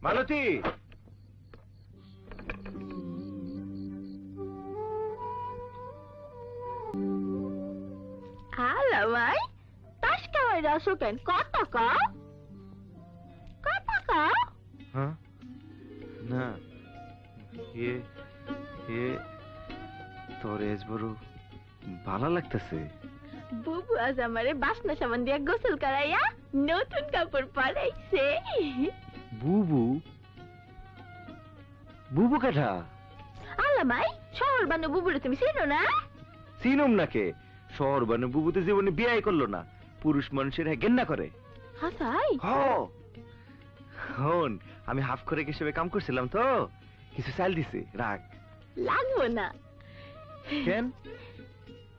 মালতী, hello ভাই, তাস কেমন রাসো কেন? কত কাও? হ্যাঁ না তোর এজ বড় ভালো লাগতেছে। বুবু আজ আমারে বাসনা সাবান দিয়ে গোসল করাইয়া নতুন কাপড় পরাইছে। বুবু? বুবু কাঠা? আল্লাহ ভাই, শহর বানু বুবুরে তুমি চিনো না? চিনুম নাকে? শহর বানু বুবু তো জীবনে বিয়াই করলো না। পুরুষ মানুষের ঘেন্না করে। হাসাই হন, আমি হাফ করে হিসেবে কাম করছিলাম তো, কিছু চাল দিছে, রাখ। লাগবো না। কেন?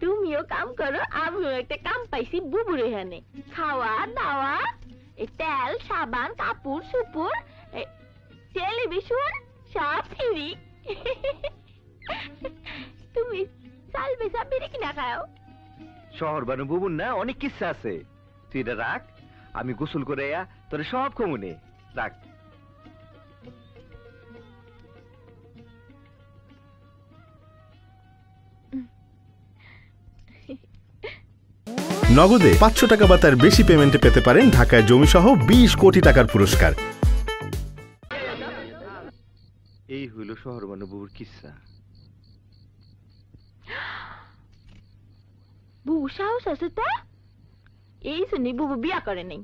তুমিও কাম করো, আমিও একটা কাম পাইছি বুবুর এখানে। খাওয়া দাওয়া, তেল সাবান কাপড় সুপুর টেলিভিশন সব ফ্রি। তুমি চাল বেচা বিড়ি কিনা খাও। শহর বানু বুবুর না অনেক কিচ্ছা আছে, তুই এটা রাখ, আমি গোসল করে তোরে সব কমুনে রাখ। নগদে 500 টাকা বা তার বেশি পেমেন্টে পেতে পারেন ঢাকায় জমি সহ 20 কোটি টাকার পুরস্কার। এই হইল শহর বানু বুবুর কিচ্ছা। বুবু সাহস আছে তা? এই শুনি বুবু বিয়া করে নাই।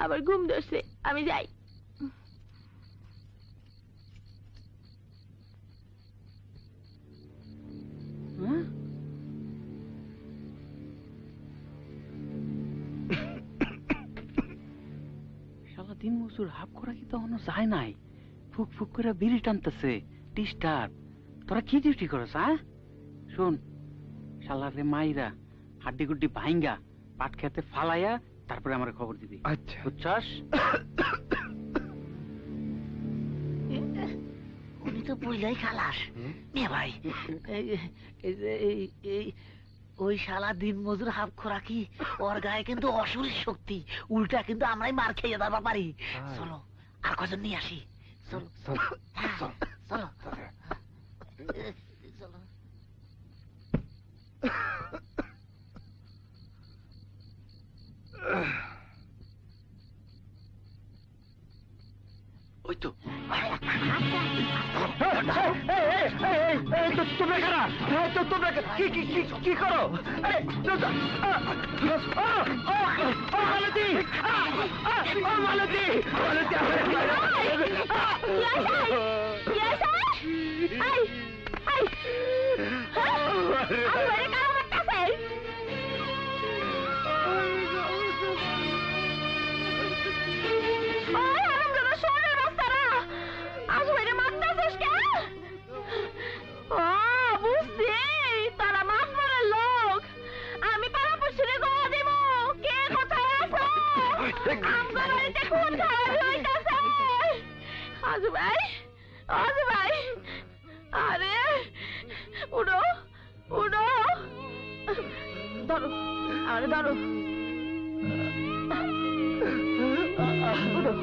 আবার ঘুম ধরছে, আমি যাই। শালা দিন মজুর হাফ করা কি তখনও যায় নাই, ফুক ফুক করে বিড়ি টানতেছে। ডিস্টার্ব, তোরা কি ডিউটি করস? হ্যাঁ শোন, শালারে মাইরা হাড্ডি গুড্ডি ভাইঙ্গা পাট খেতে ফালাইয়া তারপরে আমার খবর দিবি। আচ্ছা বুঝছস? উনি তো বইলাই খালাস মে ভাই। ওই শালা দিন মজুর হাফ খোরাকি, ওর গায়ে কিন্তু অশরীর শক্তি, উল্টা কিন্তু আমরাই মার খেয়ে দেওয়া পারি। চলো আর কজন নিয়ে আসি। চলো চলো চলো। ওই তো কি করো? আরে উড়ো উড়ো, ধরো আরে ধরো, উড়ো।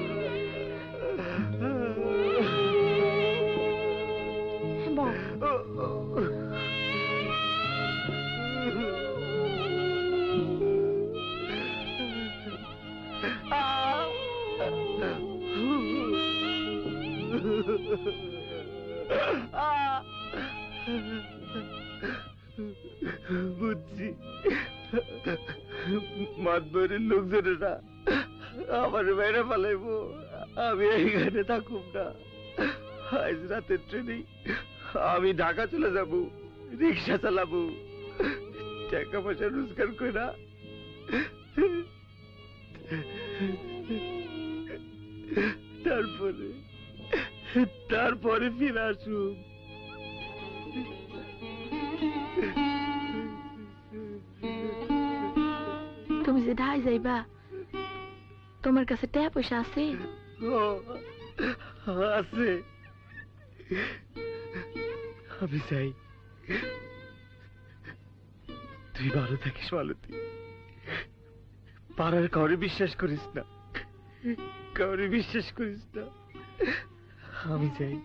বুঝছি, মাতবরের লোকজনেরা আমার বাইরে পালাইবো, আমি এইখানে থাকুম না। আজ রাতের ট্রেনে আমি ঢাকা চলে যাব, রিক্সা চালাবো, টাকা পয়সা রোজগার কইরা তারপরে ফিরে আসুন। তুমি যে ঢাই যাইবা, তোমার কাছে টাকা পয়সা আছে? আছে, আমি চাই তুই ভালো থাকিস মালতী, পাড়ার কাউরে বিশ্বাস করিস না, কাউরে বিশ্বাস করিস না। আমি যাই।